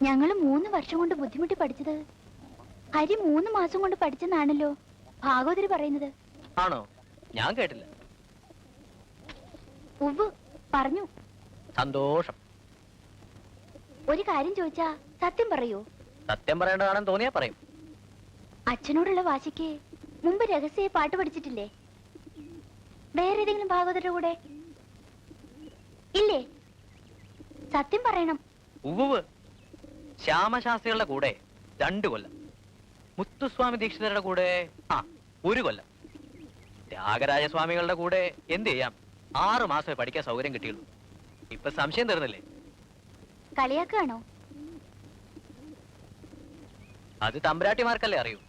ഞങ്ങള് 3 വർഷം കൊണ്ട് ബുദ്ധിമുട്ടി പഠിച്ചത് ഹരി 3 മാസം കൊണ്ട് പഠിച്ചെന്നാണല്ലോ ഭാഗവതര് പറയുന്നത്. ആണോ? ഞാൻ കേട്ടില്ല. ഉവ്വ് പറഞ്ഞു. സന്തോഷം. ഒരു കാര്യം ചോദിച്ചാ സത്യം പറയൂ? സത്യം പറയേണ്ടതാണെന്ന് തോന്നിയാ പറയും. അച്ഛനോടുള്ള വാശിക്ക് മുമ്പ് രഹസ്യ പാട്ട് പഠിച്ചിട്ടില്ലേ? വേറെ ഏതെങ്കിലും ഭാഗവതരുടെ കൂടെ ഇല്ലേ? സത്യം പറയണം. ഉവ്വ്. ശ്യാമശാസ്ത്രികളുടെ കൂടെ 2 കൊല്ലം, മുത്തുസ്വാമി ദീക്ഷിതരുടെ കൂടെ 1 കൊല്ലം, ത്യാഗരാജസ്വാമികളുടെ കൂടെ എന്ത് ചെയ്യാം 6 മാസമേ പഠിക്കാൻ സൗകര്യം കിട്ടിയുള്ളൂ. ഇപ്പൊ സംശയം തീർന്നില്ലേ? കളിയാക്കാണോ? അത് തമ്പുരാട്ടിമാർക്കല്ലേ അറിയൂ.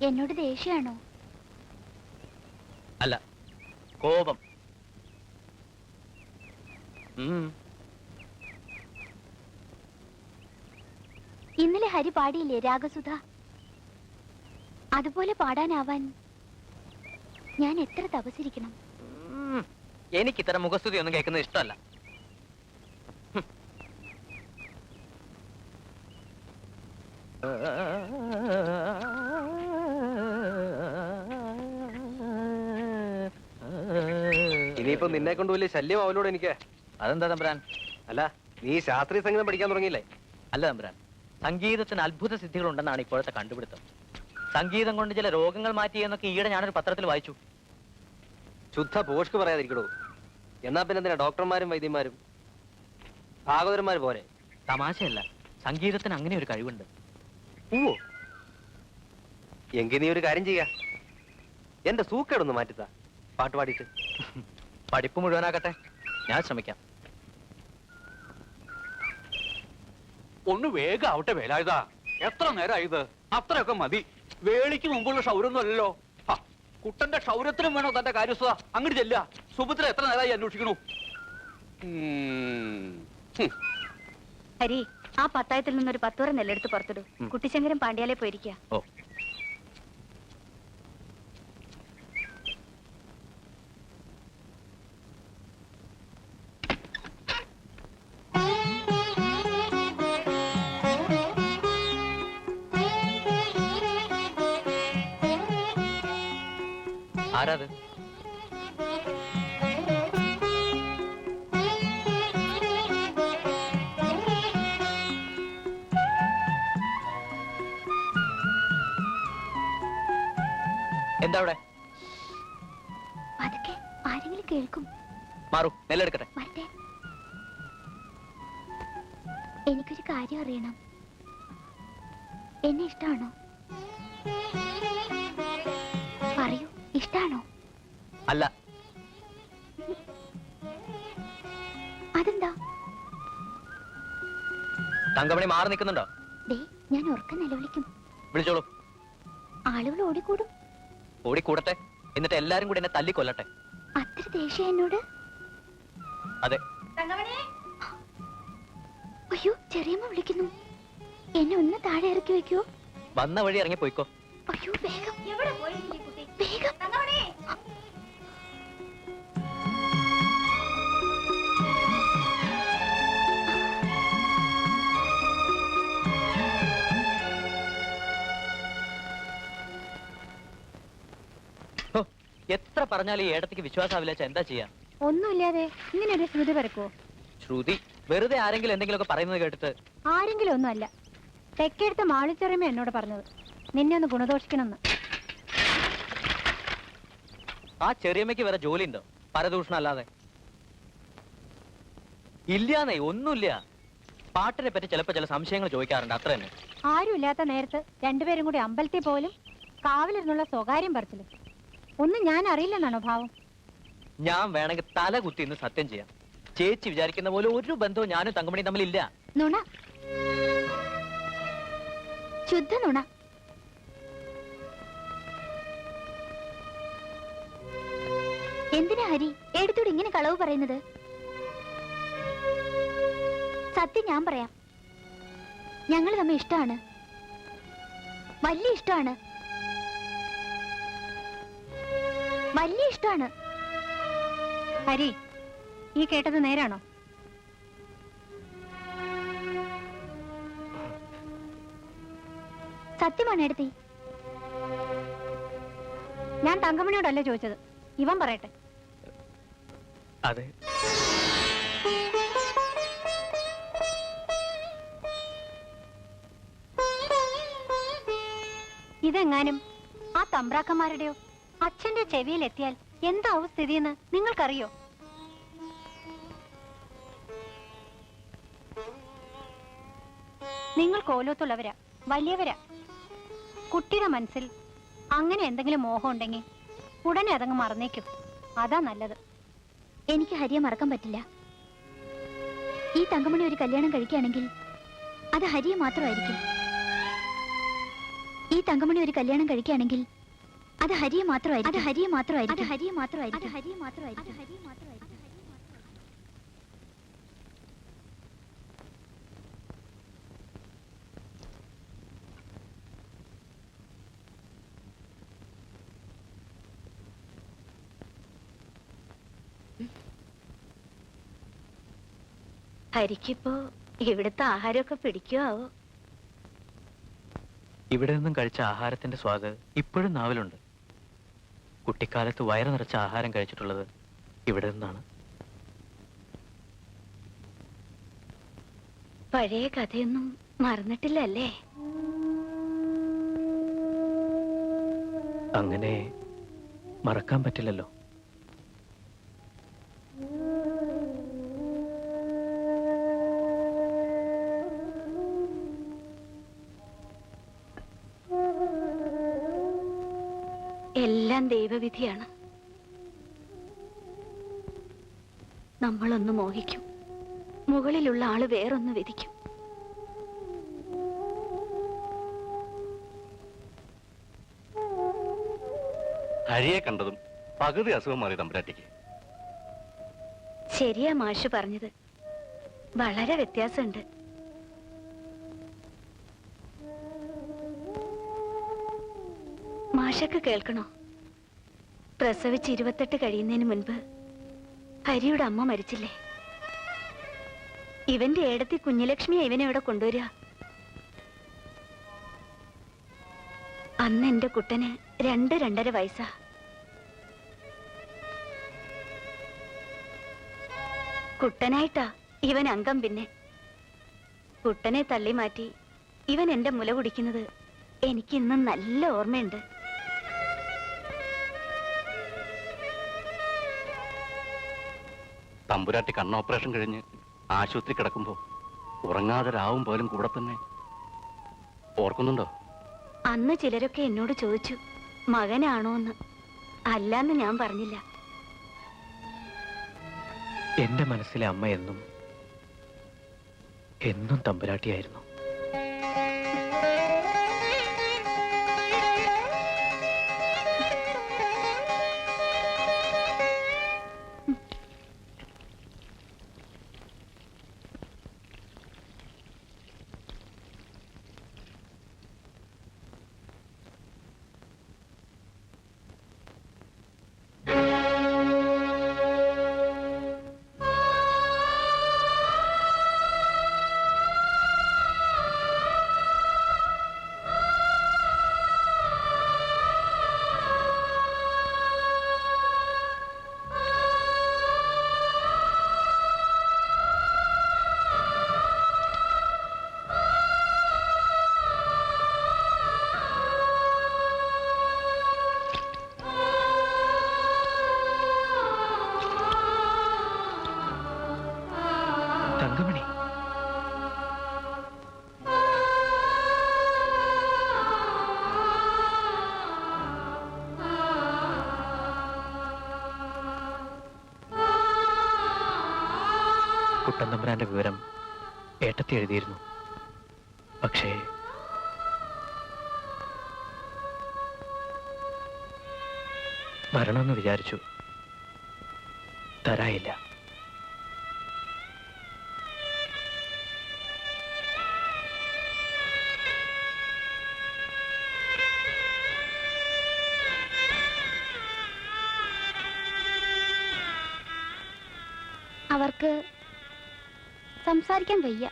എന്നോട് ദേഷ്യാണോ? അല്ല, കോപം. ഇന്നലെ ഹരി പാടിയില്ലേ രാഗസുധ? അതുപോലെ പാടാനാവാൻ ഞാൻ എത്ര തപസ്സിരിക്കണം? എനിക്ക് ഇത്തരം മുഖസ്തുതി ഒന്നും കേൾക്കുന്നത് ഇഷ്ടമല്ല. ഇനിയിപ്പോ നിന്നെ കൊണ്ട് വലിയ ശല്യം അവലോട് എനിക്ക്. അതെന്താ തമ്പുരാൻ? അല്ല, നീ ശാസ്ത്രീയ സംഗീതം പഠിക്കാൻ തുടങ്ങിയില്ലേ? അല്ല തമ്പുരാൻ, സംഗീതത്തിന് അത്ഭുത സിദ്ധികൾ ഉണ്ടെന്നാണ് ഇപ്പോഴത്തെ കണ്ടുപിടുത്തം. സംഗീതം കൊണ്ട് ചില രോഗങ്ങൾ മാറ്റിയെന്നൊക്കെ ഈയിടെ ഞാനൊരു പത്രത്തിൽ വായിച്ചു. ശുദ്ധ പോഷ്ക്ക് പറയാതിരിക്കടോ. എന്നാ പിന്നെ എന്തിനാ ഡോക്ടർമാരും വൈദ്യന്മാരും? ഭാഗവതന്മാർ പോരെ? തമാശയല്ല, സംഗീതത്തിന് അങ്ങനെ ഒരു കഴിവുണ്ട്. ഓ, എങ്കിൽ നീ ഒരു കാര്യം ചെയ്യാ, എന്റെ സൂക്കേടൊന്ന് മാറ്റിത്താ, പാട്ട് പാടിയിട്ട്. പഠിപ്പ് മുഴുവനാകട്ടെ, ഞാൻ ശ്രമിക്കാം. ഒന്ന് വേഗം ആവട്ടെ വേലായുധാ. എത്ര നേരമായത്? അത്രയൊക്കെ മതി. വേളിക്ക് മുമ്പുള്ള ക്ഷൗരൊന്നും അല്ലല്ലോ. കുട്ടന്റെ ക്ഷൗരത്തിനും വേണോ തന്റെ കാര്യസ്ഥ? അങ്ങോട്ട് ചെല്ല. സുഭദ്ര എത്ര നേരമായി അന്വേഷിക്കണു? ഹരി, ആ പത്തായത്തിൽ നിന്നൊരു 10 വരെ നെല്ലെടുത്ത് പുറത്തിടൂ. കുട്ടിശങ്കരൻ പാണ്ഡ്യാലെ പോയിരിക്കുക. ഓ, ആരാത്? എന്താ അവിടെ? അതൊക്കെ ആരെങ്കിലും കേൾക്കും. മാറൂ, നെല്ലെടുക്കട്ടെ. വരട്ടെ. എനിക്കൊരു കാര്യം അറിയണം. എന്നെ ഇഷ്ടമാണോ? പറയൂ, ഇഷ്ടാണോ? അല്ല. അതെന്താ? തങ്കമണി മാറി നിൽക്കുന്നുണ്ടോ? ദേ, ഞാൻ ഉറക്കം നിലവിളിക്കും. വിളിച്ചോളൂ. ആളുകൾ ഓടിക്കൂടും. ഓടിക്കൂടട്ടെ, എന്നിട്ട് എല്ലാരും കൂടി എന്നെ തല്ലിക്കൊല്ലട്ടെ. അത്ര ദേഷ്യം എന്നോട്? അതെ. അയ്യോ, ചെറിയമ്മ വിളിക്കുന്നു. എന്നെ ഒന്ന് താഴെ ഇറക്കി വെക്കൂ. വന്ന വഴി ഇറങ്ങി പോയിക്കോ. അയ്യോ, വേഗം. വേഗം. എത്ര പറഞ്ഞാലും ഈ ഏടത്തേക്ക് വിശ്വാസാവില്ല. എന്താ ചെയ്യാ? ഒന്നുമില്ലാതെ ഇങ്ങനെ ഒരു ശ്രുതി പരക്കോ? ശ്രുതി വെറുതെ ആരെങ്കിലും എന്തെങ്കിലുമൊക്കെ പറയുന്നത് കേട്ടിട്ട്. ആരെങ്കിലും ഒന്നുമല്ല, തെക്കെടുത്ത മാളിച്ചെറിയമ്മ എന്നോട് പറഞ്ഞത് നിന്നെ ഒന്ന് ഗുണദോഷിക്കണമെന്ന്. ആ ചെറിയമ്മയ്ക്ക് വേറെ ജോലി ഉണ്ടോ പരദൂഷണം അല്ലാതെ? ഇല്ലാന്നേ, ഒന്നുമില്ല. പാട്ടിനെ പറ്റി ചിലപ്പോ ചില സംശയങ്ങൾ ചോദിക്കാറുണ്ട്, അത്ര തന്നെ. ആരും ഇല്ലാത്ത നേരത്ത് രണ്ടുപേരും കൂടി അമ്പലത്തിൽ പോലും കാവലിരുന്നുള്ള സ്വകാര്യം പറച്ചിലും. ഒന്നും ഞാൻ അറിയില്ലെന്നാണോ ഭാവം? ഞാൻ വേണമെങ്കിൽ തല കുത്തി ഇന്ന് സത്യം ചെയ്യാം. ചേച്ചി വിചാരിക്കുന്ന പോലെ ഒരു ബന്ധവും ഞാനും തങ്കമണി തമ്മിലില്ല. നുണ, ശുദ്ധ നുണ. എന്തിനാ ഹരി എടുത്തോട് ഇങ്ങനെ കളവ് പറയുന്നത്? സത്യം ഞാൻ പറയാം, ഞങ്ങൾ തമ്മിൽ ഇഷ്ടമാണ്, വലിയ ഇഷ്ടമാണ്, വലിയ ഇഷ്ടമാണ്. ഹരി, ഈ കേട്ടത് നേരാണോ? സത്യമാണ് എടുത്തി. ഞാൻ തങ്കമണിയോടല്ല ചോദിച്ചത്, ഇവൻ പറയട്ടെ. അതെ. ഇതെങ്ങാനും ആ തമ്പ്രാക്കന്മാരുടെയോ അച്ഛന്റെ ചെവിയിൽ എത്തിയാൽ എന്താവും സ്ഥിതിയെന്ന് നിങ്ങൾക്കറിയോ? നിങ്ങൾ കോലോത്തുള്ളവരാ, വലിയവരാ. കുട്ടിയുടെ മനസ്സിൽ അങ്ങനെ എന്തെങ്കിലും മോഹം ഉണ്ടെങ്കിൽ ഉടനെ അതങ്ങ് മറന്നേക്കും. അതാ നല്ലത്. എനിക്ക് ഹരിയെ മറക്കാൻ പറ്റില്ല. ഈ തങ്കമണി ഒരു കല്യാണം കഴിക്കുകയാണെങ്കിൽ അത് ഹരിയെ മാത്രമായിരിക്കും. ഈ തങ്കമണി ഒരു കല്യാണം കഴിക്കുകയാണെങ്കിൽ അത് ഹരിയെ മാത്രമായിരിക്കും. അത് ഹരിയെ മാത്രമായിരിക്കും. അത് ഹരിയെ മാത്രമായിരിക്കും. അത് ഹരിയെ മാത്രമായിരിക്കും. അത് ഹരിയെ മാത്രമായിരിക്കും. ഹരിക്കിപ്പോ ഇവിടുത്തെ ആഹാരമൊക്കെ പിടിക്കുവോ? ഇവിടെ നിന്നും കഴിച്ച ആഹാരത്തിന്റെ സ്വാദ് ഇപ്പോഴും നാവിലുണ്ട്. കുട്ടിക്കാലത്ത് വയറ് നിറച്ച ആഹാരം കഴിച്ചിട്ടുള്ളത് ഇവിടെ നിന്നാണ്. പഴയ കഥയൊന്നും മറന്നിട്ടില്ലല്ലേ? അങ്ങനെ മറക്കാൻ പറ്റില്ലല്ലോ. എല്ലാം ദൈവവിധിയാണ്. നമ്മളൊന്ന് മോഹിക്കും, മുകളിലുള്ള ആള് വേറൊന്ന് വിധിക്കും. ഹരിയെ കണ്ടതും പകുതി അസുഖം മാറി തമ്പുരാട്ടിക്ക്. ശരിയാ മാഷ് പറഞ്ഞത്, വളരെ വ്യത്യാസമുണ്ട്. മാഷക്ക് കേൾക്കണോ? പ്രസവിച്ച് 28 കഴിയുന്നതിന് മുൻപ് ഹരിയുടെ അമ്മ മരിച്ചില്ലേ? ഇവന്റെ ഏടത്തി കുഞ്ഞുലക്ഷ്മിയെ ഇവനെ ഇവിടെ കൊണ്ടുവരിക. അന്ന് എന്റെ കുട്ടന് 2-2.5 വയസ്സാ. കുട്ടനായിട്ടാ ഇവൻ അംഗം. പിന്നെ കുട്ടനെ തള്ളി മാറ്റി ഇവൻ എന്റെ മുല കുടിക്കുന്നത് എനിക്ക് ഇന്നും നല്ല ഓർമ്മയുണ്ട്. തമ്പുരാട്ടി കണ്ണ് ഓപ്പറേഷൻ കഴിഞ്ഞ് ആശുപത്രി കിടക്കുമ്പോ ഉറങ്ങാതെ രാവും പോലും കൂടെ തന്നെ. ഓർക്കുന്നുണ്ടോ? അന്ന് ചിലരൊക്കെ എന്നോട് ചോദിച്ചു മകനാണോന്ന്. അല്ലാന്ന് ഞാൻ പറഞ്ഞില്ല. എന്റെ മനസ്സിലെ അമ്മ എന്നും എന്നും തമ്പുരാട്ടിയായിരുന്നു. തങ്കമണി, കുട്ടന്തമ്പുരാന്റെ വിവരം ഏട്ടത്തി എഴുതിയിരുന്നു. പക്ഷേ വരണമെന്ന് വിചാരിച്ചു, തരായില്ല. അവർക്ക് സംസാരിക്കാൻ വയ്യ.